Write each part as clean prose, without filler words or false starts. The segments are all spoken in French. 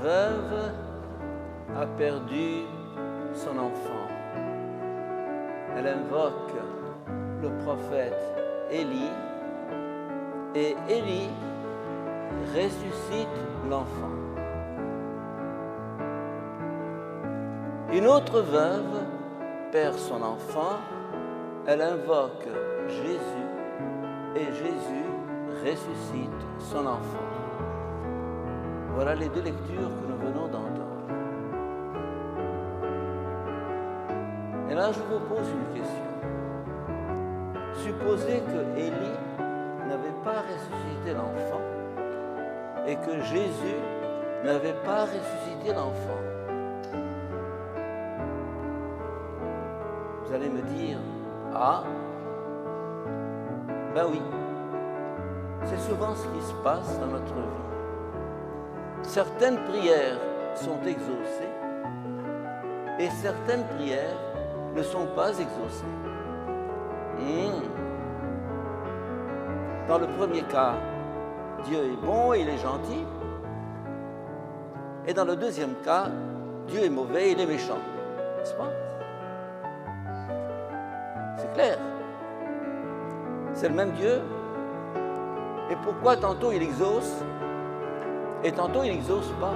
veuve a perdu son enfant. Elle invoque le prophète Élie et Élie ressuscite l'enfant. Une autre veuve perd son enfant, elle invoque Jésus et Jésus ressuscite son enfant. Voilà les deux lectures que nous venons d'entendre. Et là, je vous pose une question. Supposez que Élie n'avait pas ressuscité l'enfant et que Jésus n'avait pas ressuscité l'enfant. Vous allez me dire, ah, ben oui, c'est souvent ce qui se passe dans notre vie. Certaines prières sont exaucées et certaines prières ne sont pas exaucées. Dans le premier cas, Dieu est bon et il est gentil. Et dans le deuxième cas, Dieu est mauvais et il est méchant. N'est-ce pas? C'est clair. C'est le même Dieu. Et pourquoi tantôt il exauce et tantôt il n'exauce pas?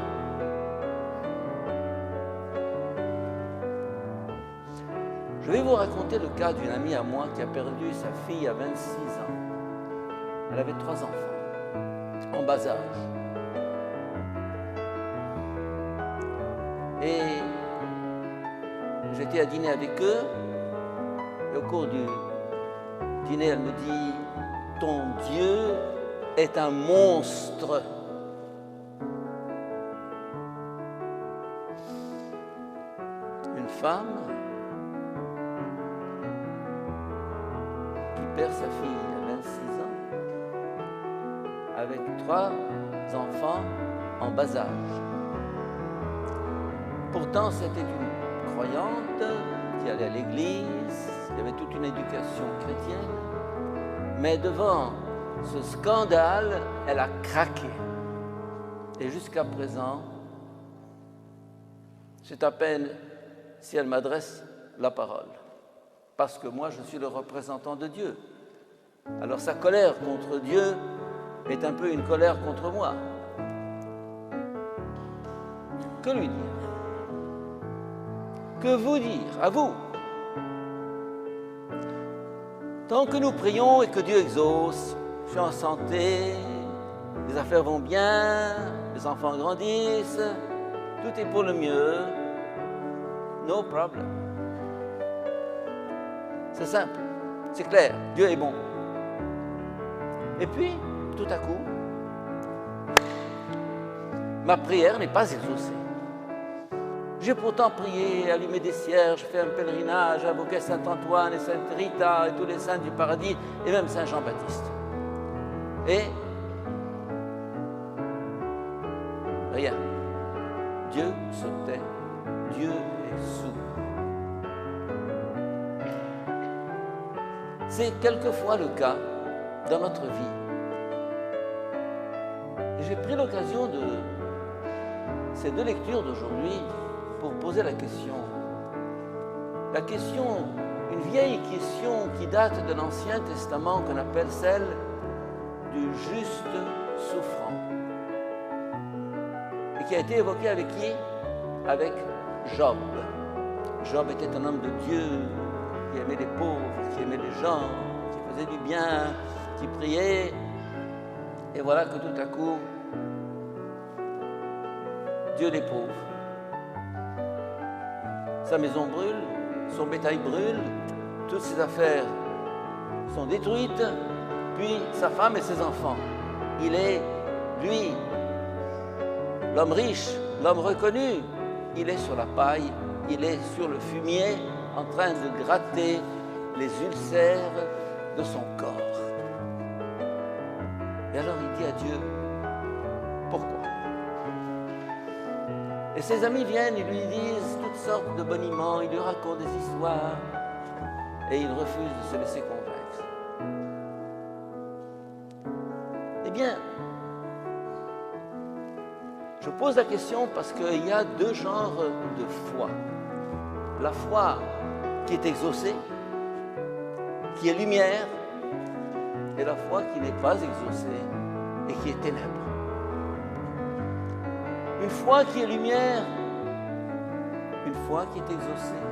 Je vais vous raconter le cas d'une amie à moi qui a perdu sa fille à 26 ans. Elle avait 3 enfants, en bas âge. Et j'étais à dîner avec eux, et au cours du dîner, elle me dit « Ton Dieu est un monstre ». Une femme qui perd sa fille à 26 ans, avec 3 enfants en bas âge. Pourtant, c'était une croyante qui allait à l'église, il y avait toute une éducation chrétienne, mais devant ce scandale, elle a craqué. Et jusqu'à présent, c'est à peine si elle m'adresse la parole, parce que moi, je suis le représentant de Dieu. Alors sa colère contre Dieu est un peu une colère contre moi. Que lui dire? Que vous dire à vous? Tant que nous prions et que Dieu exauce, je suis en santé, les affaires vont bien, les enfants grandissent, tout est pour le mieux, no problem. C'est simple, c'est clair, Dieu est bon. Et puis, tout à coup, ma prière n'est pas exaucée. J'ai pourtant prié, allumé des cierges, fait un pèlerinage, invoqué Saint-Antoine et Sainte Rita et tous les saints du paradis, et même Saint Jean-Baptiste. Et rien. Dieu se tait. Dieu est sourd. C'est quelquefois le cas dans notre vie. Et j'ai pris l'occasion de ces 2 lectures d'aujourd'hui pour poser la question, une vieille question qui date de l'Ancien Testament qu'on appelle celle du juste souffrant. Et qui a été évoquée avec qui? Avec Job. Job était un homme de Dieu, qui aimait les pauvres, qui aimait les gens, qui faisait du bien, qui priait. Et voilà que tout à coup, Dieu les pauvres. Sa maison brûle, son bétail brûle, toutes ses affaires sont détruites, puis sa femme et ses enfants. Il est, lui, l'homme riche, l'homme reconnu, il est sur la paille, il est sur le fumier, en train de gratter les ulcères de son corps. Et alors il dit à Dieu, pourquoi? Et ses amis viennent, ils lui disent toutes sortes de boniments, ils lui racontent des histoires, et il refuse de se laisser convaincre. Eh bien, Je pose la question parce qu'il y a deux genres de foi. La foi qui est exaucée, qui est lumière, et la foi qui n'est pas exaucée et qui est ténèbres. Une foi qui est lumière, une foi qui est exaucée,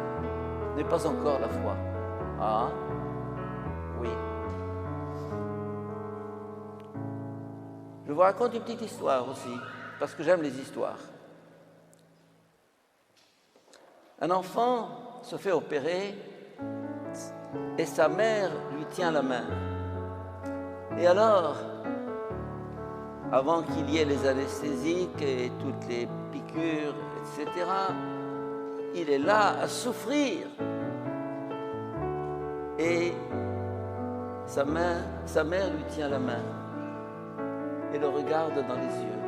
n'est pas encore la foi. Ah, oui. Je vous raconte une petite histoire aussi, parce que j'aime les histoires. Un enfant se fait opérer et sa mère lui tient la main. Et alors, avant qu'il y ait les anesthésiques et toutes les piqûres, etc., il est là à souffrir. Et sa mère lui tient la main et le regarde dans les yeux.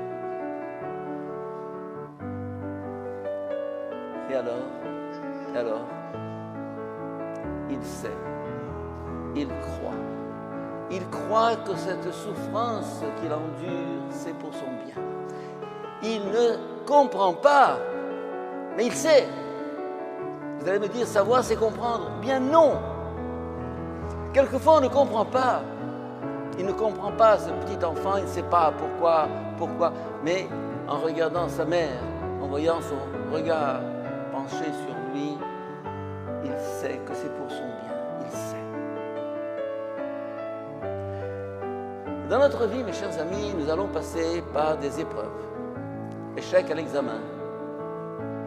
Et alors, il sait, il croit. Il croit que cette souffrance qu'il endure, c'est pour son bien. Il ne comprend pas, mais il sait. Vous allez me dire, savoir, c'est comprendre. Bien non. Quelquefois, on ne comprend pas. Il ne comprend pas, ce petit enfant, il ne sait pas pourquoi. Mais en regardant sa mère, en voyant son regard penché sur lui, il sait que c'est pour son bien. Il sait. Dans notre vie, mes chers amis, nous allons passer par des épreuves. Échec à l'examen.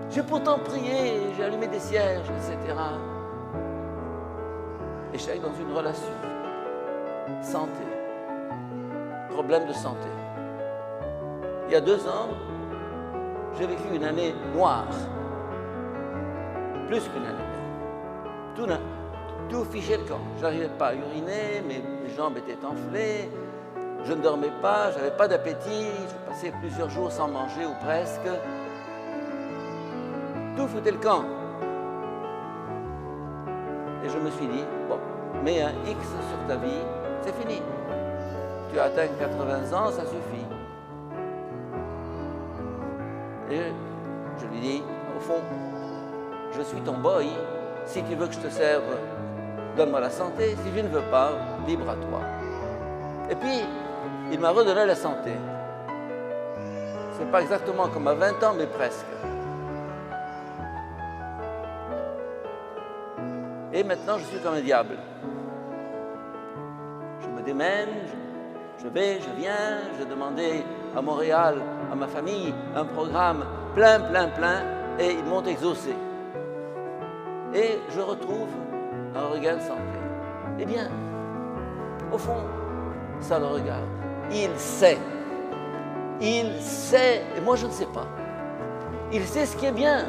J'ai pourtant prié, j'ai allumé des cierges, etc. Échec dans une relation. Santé. Problème de santé. Il y a 2 ans, j'ai vécu une année noire. Plus qu'une année. Tout fichait le camp. Je n'arrivais pas à uriner, mes jambes étaient enflées. Je ne dormais pas, je n'avais pas d'appétit, je passais plusieurs jours sans manger ou presque. Tout foutait le camp. Et je me suis dit, bon, mets un X sur ta vie, c'est fini. Tu as atteint 80 ans, ça suffit. Et je lui dis, au fond, je suis ton boy, si tu veux que je te serve, donne-moi la santé, si je ne veux pas, libre à toi. Et puis, il m'a redonné la santé. C'est pas exactement comme à 20 ans, mais presque. Et maintenant, je suis comme un diable. Je me démène, je vais, je viens, je demandais à Montréal, à ma famille, un programme plein, et ils m'ont exaucé. Et je retrouve un regain de santé. Eh bien, au fond, ça le regarde. Il sait, et moi je ne sais pas. Il sait ce qui est bien.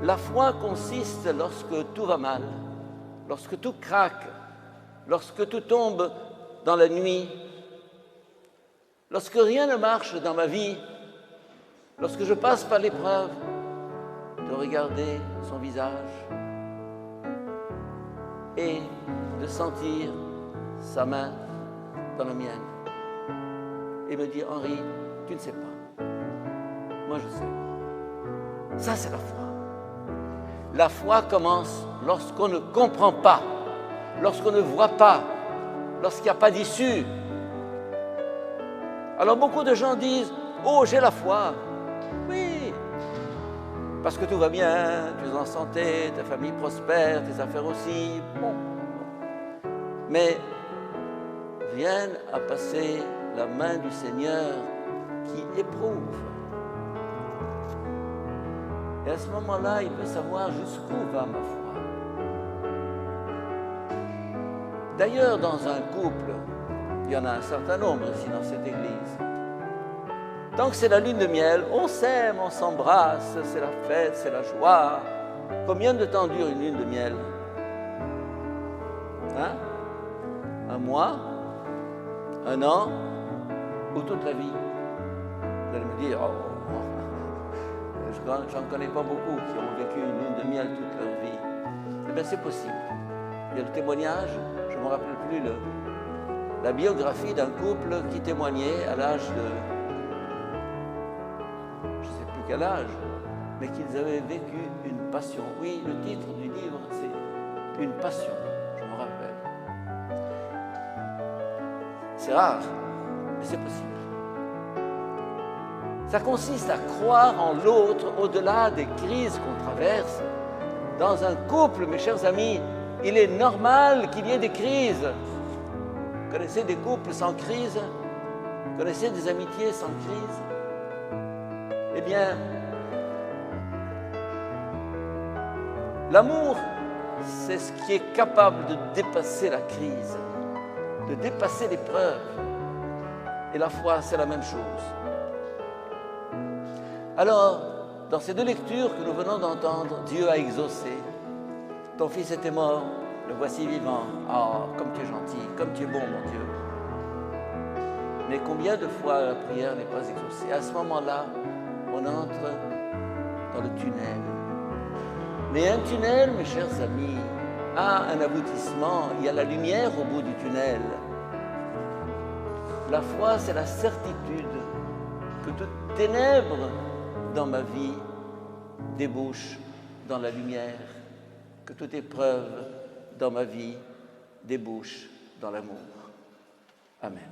La foi consiste lorsque tout va mal, lorsque tout craque, lorsque tout tombe dans la nuit, lorsque rien ne marche dans ma vie, lorsque je passe par l'épreuve, de regarder son visage et de sentir sa main dans la mienne et me dire, Henri, tu ne sais pas. Moi, je sais. Ça, c'est la foi. La foi commence lorsqu'on ne comprend pas, lorsqu'on ne voit pas, lorsqu'il n'y a pas d'issue. Alors, beaucoup de gens disent, oh, j'ai la foi. Oui, parce que tout va bien, tu es en santé, ta famille prospère, tes affaires aussi. Bon. Mais vienne à passer la main du Seigneur qui éprouve. Et à ce moment-là, il veut savoir jusqu'où va ma foi. D'ailleurs, dans un couple, il y en a un certain nombre ici dans cette église. Tant que c'est la lune de miel, on s'aime, on s'embrasse, c'est la fête, c'est la joie. Combien de temps dure une lune de miel? Hein? 1 mois? 1 an? Ou toute la vie? Vous allez me dire, j'en connais pas beaucoup qui ont vécu une lune de miel toute leur vie. Eh bien, c'est possible. Il y a le témoignage, je ne me rappelle plus la biographie d'un couple qui témoignait à l'âge de, je ne sais plus quel âge, mais qu'ils avaient vécu une passion. Oui, le titre du livre, c'est Une passion, je me rappelle. C'est rare, mais c'est possible. Ça consiste à croire en l'autre au-delà des crises qu'on traverse. Dans un couple, mes chers amis, il est normal qu'il y ait des crises. Vous connaissez des couples sans crise? Vous connaissez des amitiés sans crise? Eh bien, l'amour, c'est ce qui est capable de dépasser la crise, de dépasser l'épreuve. Et la foi, c'est la même chose. Alors, dans ces deux lectures que nous venons d'entendre, Dieu a exaucé. Ton fils était mort, le voici vivant. Ah, comme tu es gentil, comme tu es bon, mon Dieu. Mais combien de fois la prière n'est pas exaucée? À ce moment-là, on entre dans le tunnel. Mais un tunnel, mes chers amis, a un aboutissement. Il y a la lumière au bout du tunnel. La foi, c'est la certitude que toute ténèbre dans ma vie débouche dans la lumière, que toute épreuve dans ma vie débouche dans l'amour. Amen.